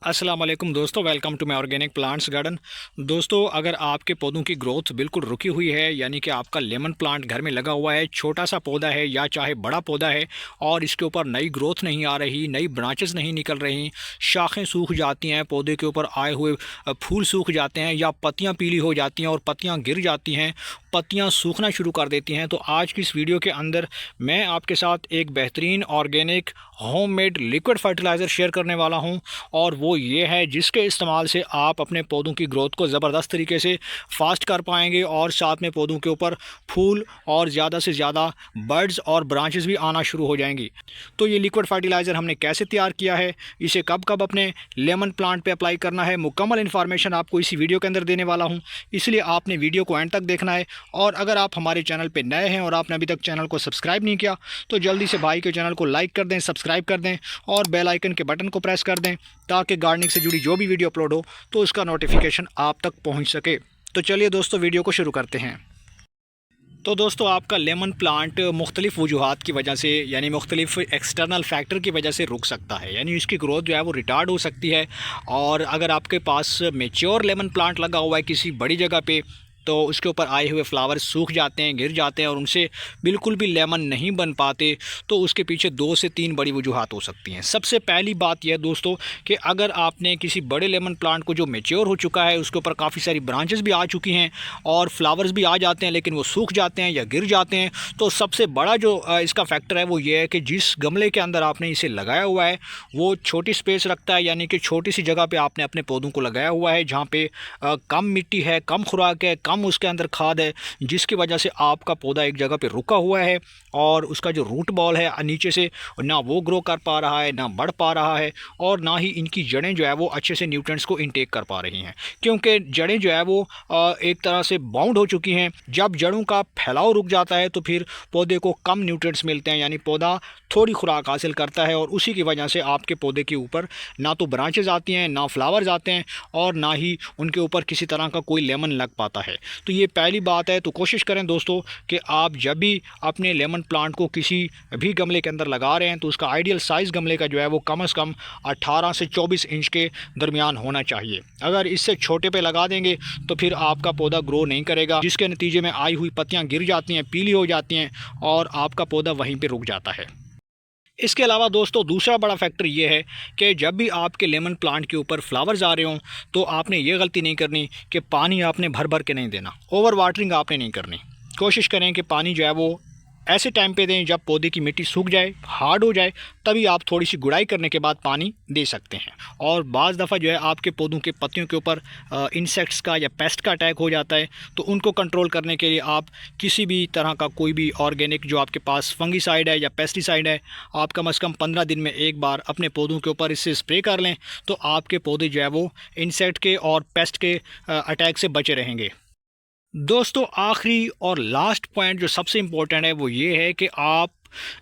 अस्सलाम वालेकुम दोस्तों, welcome to my organic plants garden. दोस्तों, अगर आपके पौधों की ग्रोथ बिल्कुल रुकी हुई है, यानी कि आपका लेमन प्लांट घर में लगा हुआ है, छोटा सा पौधा है या चाहे बड़ा पौधा है और इसके ऊपर नई ग्रोथ नहीं आ रही, नई ब्रांचेस नहीं निकल रही, शाखें सूख जाती हैं, पौधे के ऊपर आए हुए फूल सूख जाते हैं या पत्तियाँ पीली हो जाती हैं और पत्तियाँ गिर जाती हैं, पत्तियाँ सूखना शुरू कर देती हैं, तो आज की इस वीडियो के अंदर मैं आपके साथ एक बेहतरीन organic homemade liquid fertiliser share करने वाला हूं, और वो ये है जिसके इस्तेमाल से आप अपने पौधों की ग्रोथ को ज़बरदस्त तरीके से फास्ट कर पाएंगे और साथ में पौधों के ऊपर फूल और ज़्यादा से ज़्यादा बर्ड्स और ब्रांचेस भी आना शुरू हो जाएंगी। तो ये लिक्विड फर्टिलाइज़र हमने कैसे तैयार किया है, इसे कब कब अपने लेमन प्लांट पे अप्लाई करना है, मुकम्मल इन्फॉर्मेशन आपको इसी वीडियो के अंदर देने वाला हूँ, इसलिए आपने वीडियो को एंड तक देखना है। और अगर आप हमारे चैनल पर नए हैं और आपने अभी तक चैनल को सब्सक्राइब नहीं किया तो जल्दी से भाई के चैनल को लाइक कर दें, सब्सक्राइब कर दें और बेल आइकन के बटन को प्रेस कर दें ताकि गार्डनिंग से जुड़ी जो भी वीडियो अपलोड हो तो उसका नोटिफिकेशन आप तक पहुंच सके। तो चलिए दोस्तों, वीडियो को शुरू करते हैं। तो दोस्तों, आपका लेमन प्लांट मुख्तलिफ़ वजूहात की वजह से, यानी मुख्तलिफ़ एक्सटर्नल फैक्टर की वजह से रुक सकता है, यानी इसकी ग्रोथ जो है वो रिटार्ड हो सकती है। और अगर आपके पास मेच्योर लेमन प्लांट लगा हुआ है किसी बड़ी जगह पे, तो उसके ऊपर आए हुए फ्लावर्स सूख जाते हैं, गिर जाते हैं और उनसे बिल्कुल भी लेमन नहीं बन पाते, तो उसके पीछे 2 से 3 बड़ी वजूहात हो सकती हैं। सबसे पहली बात यह दोस्तों कि अगर आपने किसी बड़े लेमन प्लांट को जो मैच्योर हो चुका है, उसके ऊपर काफ़ी सारी ब्रांचेस भी आ चुकी हैं और फ्लावर्स भी आ जाते हैं लेकिन वो सूख जाते हैं या गिर जाते हैं, तो सबसे बड़ा जो इसका फैक्टर है वो ये है कि जिस गमले के अंदर आपने इसे लगाया हुआ है वो छोटी स्पेस रखता है, यानी कि छोटी सी जगह पर आपने अपने पौधों को लगाया हुआ है जहाँ पर कम मिट्टी है, कम खुराक है, कम उसके अंदर खाद है, जिसकी वजह से आपका पौधा एक जगह पे रुका हुआ है और उसका जो रूट बॉल है नीचे से ना वो ग्रो कर पा रहा है, ना बढ़ पा रहा है और ना ही इनकी जड़ें जो है वो अच्छे से न्यूट्रिएंट्स को इनटेक कर पा रही हैं, क्योंकि जड़ें जो है वो एक तरह से बाउंड हो चुकी हैं। जब जड़ों का फैलाव रुक जाता है तो फिर पौधे को कम न्यूट्रिएंट्स मिलते हैं, यानी पौधा थोड़ी खुराक हासिल करता है और उसी की वजह से आपके पौधे के ऊपर ना तो ब्रांचेज आती हैं, ना फ्लावर्स आते हैं और ना ही उनके ऊपर किसी तरह का कोई लेमन लग पाता है। तो ये पहली बात है। तो कोशिश करें दोस्तों कि आप जब भी अपने लेमन प्लांट को किसी भी गमले के अंदर लगा रहे हैं तो उसका आइडियल साइज़ गमले का जो है वो कम से कम 18 से 24 इंच के दरमियान होना चाहिए। अगर इससे छोटे पे लगा देंगे तो फिर आपका पौधा ग्रो नहीं करेगा, जिसके नतीजे में आई हुई पत्तियां गिर जाती हैं, पीली हो जाती हैं और आपका पौधा वहीं पर रुक जाता है। इसके अलावा दोस्तों, दूसरा बड़ा फैक्टर ये है कि जब भी आपके लेमन प्लांट के ऊपर फ्लावर्स आ रहे हों तो आपने ये गलती नहीं करनी कि पानी आपने भर भर के नहीं देना, ओवर वाटरिंग आपने नहीं करनी। कोशिश करें कि पानी जो है वो ऐसे टाइम पे दें जब पौधे की मिट्टी सूख जाए, हार्ड हो जाए, तभी आप थोड़ी सी गुड़ाई करने के बाद पानी दे सकते हैं। और बाज़ दफ़ा जो है आपके पौधों के पत्तियों के ऊपर इंसेक्ट्स का या पेस्ट का अटैक हो जाता है, तो उनको कंट्रोल करने के लिए आप किसी भी तरह का कोई भी ऑर्गेनिक जो आपके पास फंगीसाइड है या पेस्टिसाइड है, आप कम से कम 15 दिन में एक बार अपने पौधों के ऊपर इससे स्प्रे कर लें, तो आपके पौधे जो है वो इंसेक्ट के और पेस्ट के अटैक से बचे रहेंगे। दोस्तों, आखिरी और लास्ट पॉइंट जो सबसे इम्पोर्टेंट है वो ये है कि आप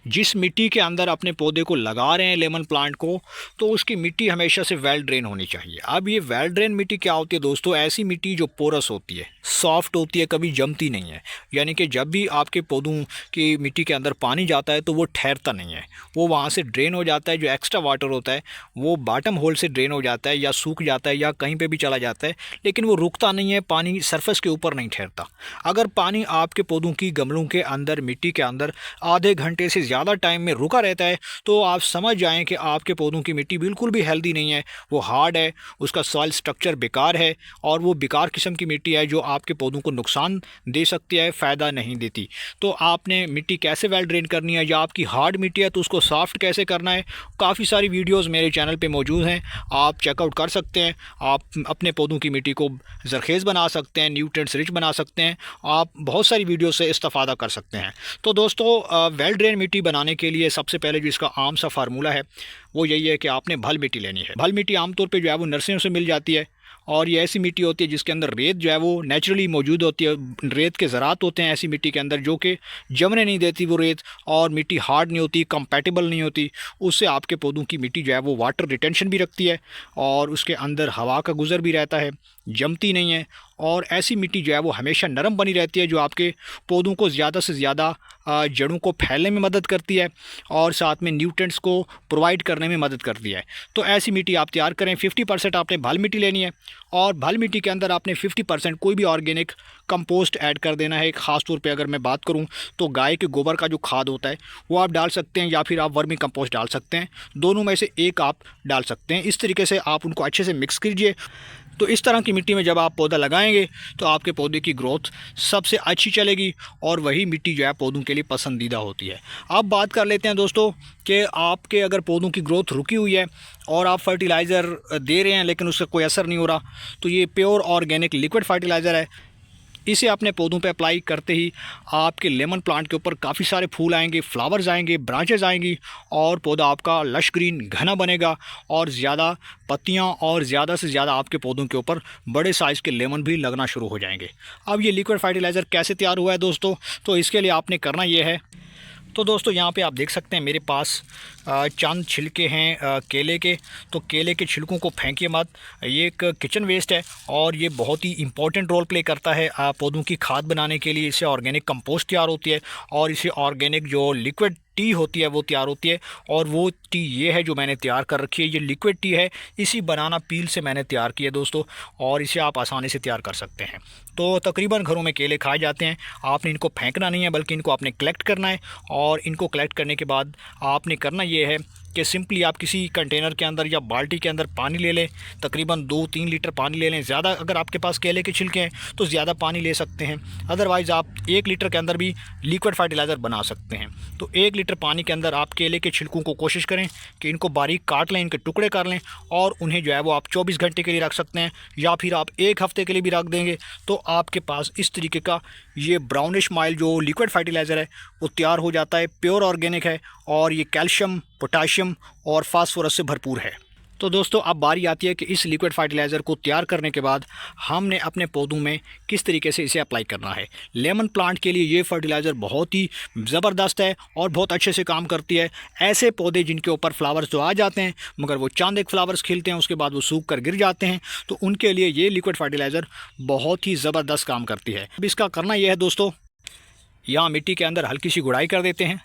जिस मिट्टी के अंदर अपने पौधे को लगा रहे हैं लेमन प्लांट को, तो उसकी मिट्टी हमेशा से वेल ड्रेन होनी चाहिए। अब ये वेल ड्रेन मिट्टी क्या होती है दोस्तों? ऐसी मिट्टी जो पोरस होती है, सॉफ्ट होती है, कभी जमती नहीं है, यानी कि जब भी आपके पौधों की मिट्टी के अंदर पानी जाता है तो वो ठहरता नहीं है, वो वहाँ से ड्रेन हो जाता है। जो एक्स्ट्रा वाटर होता है वो बॉटम होल से ड्रेन हो जाता है या सूख जाता है या कहीं पर भी चला जाता है, लेकिन वो रुकता नहीं है, पानी सरफेस के ऊपर नहीं ठहरता। अगर पानी आपके पौधों की गमलों के अंदर, मिट्टी के अंदर आधे घंटे से ज़्यादा टाइम में रुका रहता है, तो आप समझ जाएं कि आपके पौधों की मिट्टी बिल्कुल भी हेल्दी नहीं है, वो हार्ड है, उसका सॉइल स्ट्रक्चर बेकार है और वो बेकार किस्म की मिट्टी है जो आपके पौधों को नुकसान दे सकती है, फ़ायदा नहीं देती। तो आपने मिट्टी कैसे वेल ड्रेन करनी है, या आपकी हार्ड मिट्टी है तो उसको सॉफ्ट कैसे करना है, काफ़ी सारी वीडियोज़ मेरे चैनल पर मौजूद हैं, आप चेकआउट कर सकते हैं। आप अपने पौधों की मिट्टी को ज़रखेज़ बना सकते हैं, न्यूट्रिएंट्स रिच बना सकते हैं, आप बहुत सारी वीडियो से इस्तेफ़ादा कर सकते हैं। तो दोस्तों, वेल ड्रेन मिट्टी बनाने के लिए सबसे पहले जो इसका आम सा फार्मूला है वो यही है कि आपने भल मिट्टी लेनी है। भल मिट्टी आमतौर पे जो है वो नर्सरियों से मिल जाती है और ये ऐसी मिट्टी होती है जिसके अंदर रेत जो है वो नेचुरली मौजूद होती है। रेत के ज़रात होते हैं ऐसी मिट्टी के अंदर जो कि जमने नहीं देती वो रेत, और मिट्टी हार्ड नहीं होती, कंपैटिबल नहीं होती। उससे आपके पौधों की मिट्टी जो है वो वाटर रिटेंशन भी रखती है और उसके अंदर हवा का गुज़र भी रहता है, जमती नहीं है और ऐसी मिट्टी जो है वो हमेशा नरम बनी रहती है, जो आपके पौधों को ज़्यादा से ज़्यादा जड़ों को फैलने में मदद करती है और साथ में न्यूट्रिएंट्स को प्रोवाइड करने में मदद करती है। तो ऐसी मिट्टी आप तैयार करें। 50% आपने भल मिट्टी लेनी है और भल मिट्टी के अंदर आपने 50% कोई भी ऑर्गेनिक कंपोस्ट ऐड कर देना है। ख़ास तौर पे अगर मैं बात करूं तो गाय के गोबर का जो खाद होता है वो आप डाल सकते हैं, या फिर आप वर्मी कंपोस्ट डाल सकते हैं। दोनों में से एक आप डाल सकते हैं। इस तरीके से आप उनको अच्छे से मिक्स कीजिए। तो इस तरह की मिट्टी में जब आप पौधा लगाएंगे तो आपके पौधे की ग्रोथ सबसे अच्छी चलेगी और वही मिट्टी जो है पौधों के लिए पसंदीदा होती है। अब बात कर लेते हैं दोस्तों कि आपके अगर पौधों की ग्रोथ रुकी हुई है और आप फर्टिलाइज़र दे रहे हैं लेकिन उसका कोई असर नहीं हो रहा, तो ये प्योर ऑर्गेनिक लिक्विड फर्टिलाइज़र है। इसे अपने पौधों पे अप्लाई करते ही आपके लेमन प्लांट के ऊपर काफ़ी सारे फूल आएंगे, फ्लावर्स आएंगे, ब्रांचेस आएंगी और पौधा आपका लश ग्रीन घना बनेगा और ज़्यादा पत्तियां और ज़्यादा से ज़्यादा आपके पौधों के ऊपर बड़े साइज़ के लेमन भी लगना शुरू हो जाएंगे। अब ये लिक्विड फर्टिलाइज़र कैसे तैयार हुआ है दोस्तों, तो इसके लिए आपने करना ये है। तो दोस्तों यहाँ पे आप देख सकते हैं मेरे पास चंद छिलके हैं केले के। तो केले के छिलकों को फेंकिए मत, ये एक किचन वेस्ट है और ये बहुत ही इंपॉर्टेंट रोल प्ले करता है पौधों की खाद बनाने के लिए। इससे ऑर्गेनिक कंपोस्ट तैयार होती है और इससे ऑर्गेनिक जो लिक्विड टी होती है वो तैयार होती है। और वो टी ये है जो मैंने तैयार कर रखी है, ये लिक्विड टी है। इसी बनाना पील से मैंने तैयार की है दोस्तों, और इसे आप आसानी से तैयार कर सकते हैं। तो तकरीबन घरों में केले खाए जाते हैं। आपने इनको फेंकना नहीं है बल्कि इनको आपने कलेक्ट करना है। और इनको कलेक्ट करने के बाद आपने करना ये है कि सिंपली आप किसी कंटेनर के अंदर या बाल्टी के अंदर पानी ले लें। तकरीबन 2-3 लीटर पानी ले लें। ज़्यादा अगर आपके पास केले के छिलके हैं तो ज़्यादा पानी ले सकते हैं, अदरवाइज़ आप 1 लीटर के अंदर भी लिक्विड फर्टिलाइज़र बना सकते हैं। तो 1 लीटर पानी के अंदर आप केले के छिलकों को कोशिश करें कि इनको बारीक काट लें, इनके टुकड़े कर लें और उन्हें जो है वो आप 24 घंटे के लिए रख सकते हैं, या फिर आप 1 हफ़्ते के लिए भी रख देंगे तो आपके पास इस तरीके का ये ब्राउनिश माइल जो लिक्विड फर्टिलाइज़र है वो तैयार हो जाता है। प्योर ऑर्गेनिक है और ये कैल्शियम, पोटाशियम और फास्फोरस से भरपूर है। तो दोस्तों अब बारी आती है कि इस लिक्विड फर्टिलाइज़र को तैयार करने के बाद हमने अपने पौधों में किस तरीके से इसे अप्लाई करना है। लेमन प्लांट के लिए ये फर्टिलाइज़र बहुत ही ज़बरदस्त है और बहुत अच्छे से काम करती है। ऐसे पौधे जिनके ऊपर फ्लावर्स तो आ जाते हैं मगर वो चंद एक फ्लावर्स खिलते हैं उसके बाद वो सूख कर गिर जाते हैं, तो उनके लिए ये लिक्विड फर्टिलाइज़र बहुत ही ज़बरदस्त काम करती है। अब इसका करना यह है दोस्तों, यहाँ मिट्टी के अंदर हल्की सी गुड़ाई कर देते हैं।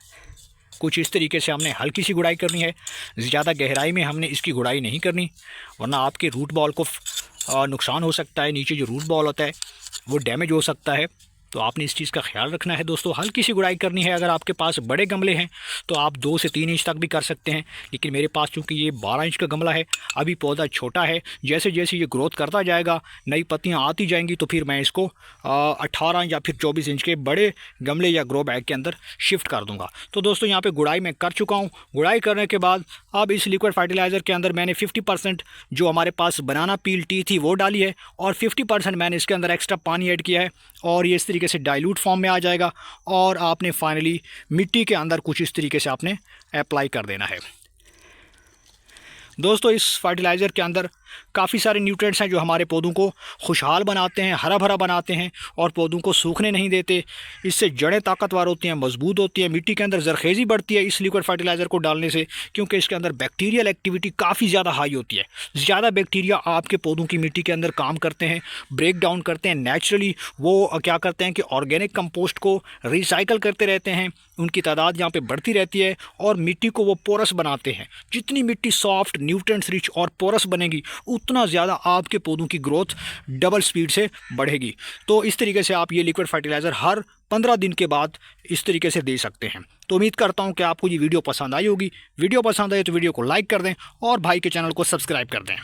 कुछ इस तरीके से हमने हल्की सी गुड़ाई करनी है, ज़्यादा गहराई में हमने इसकी गुड़ाई नहीं करनी वरना आपके रूट बॉल को नुकसान हो सकता है। नीचे जो रूट बॉल होता है वो डैमेज हो सकता है, तो आपने इस चीज़ का ख्याल रखना है दोस्तों। हल्की सी गुड़ाई करनी है। अगर आपके पास बड़े गमले हैं तो आप 2 से 3 इंच तक भी कर सकते हैं, लेकिन मेरे पास चूँकि ये 12 इंच का गमला है, अभी पौधा छोटा है, जैसे जैसे ये ग्रोथ करता जाएगा, नई पत्तियाँ आती जाएंगी, तो फिर मैं इसको 18 या फिर 24 इंच के बड़े गमले या ग्रो बैग के अंदर शिफ्ट कर दूँगा। तो दोस्तों यहाँ पर गुड़ाई मैं कर चुका हूँ। गुड़ाई करने के बाद अब इस लिक्विड फर्टिलाइज़र के अंदर मैंने 50% जो हमारे पास बनाना पील टी थी वो डाली है और 50% मैंने इसके अंदर एक्स्ट्रा पानी ऐड किया है और ये इस तरीके से डाइल्यूट फॉर्म में आ जाएगा। और आपने फाइनली मिट्टी के अंदर कुछ इस तरीके से आपने अप्लाई कर देना है। दोस्तों इस फर्टिलाइज़र के अंदर काफ़ी सारे न्यूट्रिएंट्स हैं जो हमारे पौधों को खुशहाल बनाते हैं, हरा भरा बनाते हैं और पौधों को सूखने नहीं देते। इससे जड़ें ताकतवर होती हैं, मजबूत होती हैं, मिट्टी के अंदर जरखेज़ी बढ़ती है इस लिक्विड फर्टिलाइज़र को डालने से, क्योंकि इसके अंदर बैक्टीरियल एक्टिविटी काफ़ी ज़्यादा हाई होती है। ज़्यादा बैक्टीरिया आपके पौधों की मिट्टी के अंदर काम करते हैं, ब्रेक डाउन करते हैं नेचुरली। वो क्या करते हैं कि ऑर्गेनिक कंपोस्ट को रिसाइकल करते रहते हैं, उनकी तादाद यहाँ पर बढ़ती रहती है और मिट्टी को वो पोरस बनाते हैं। जितनी मिट्टी सॉफ्ट, न्यूट्रिएंट्स रिच और पोरस बनेगी उतना ज़्यादा आपके पौधों की ग्रोथ डबल स्पीड से बढ़ेगी। तो इस तरीके से आप ये लिक्विड फर्टिलाइज़र हर 15 दिन के बाद इस तरीके से दे सकते हैं। तो उम्मीद करता हूँ कि आपको ये वीडियो पसंद आई होगी। वीडियो पसंद आए तो वीडियो को लाइक कर दें और भाई के चैनल को सब्सक्राइब कर दें।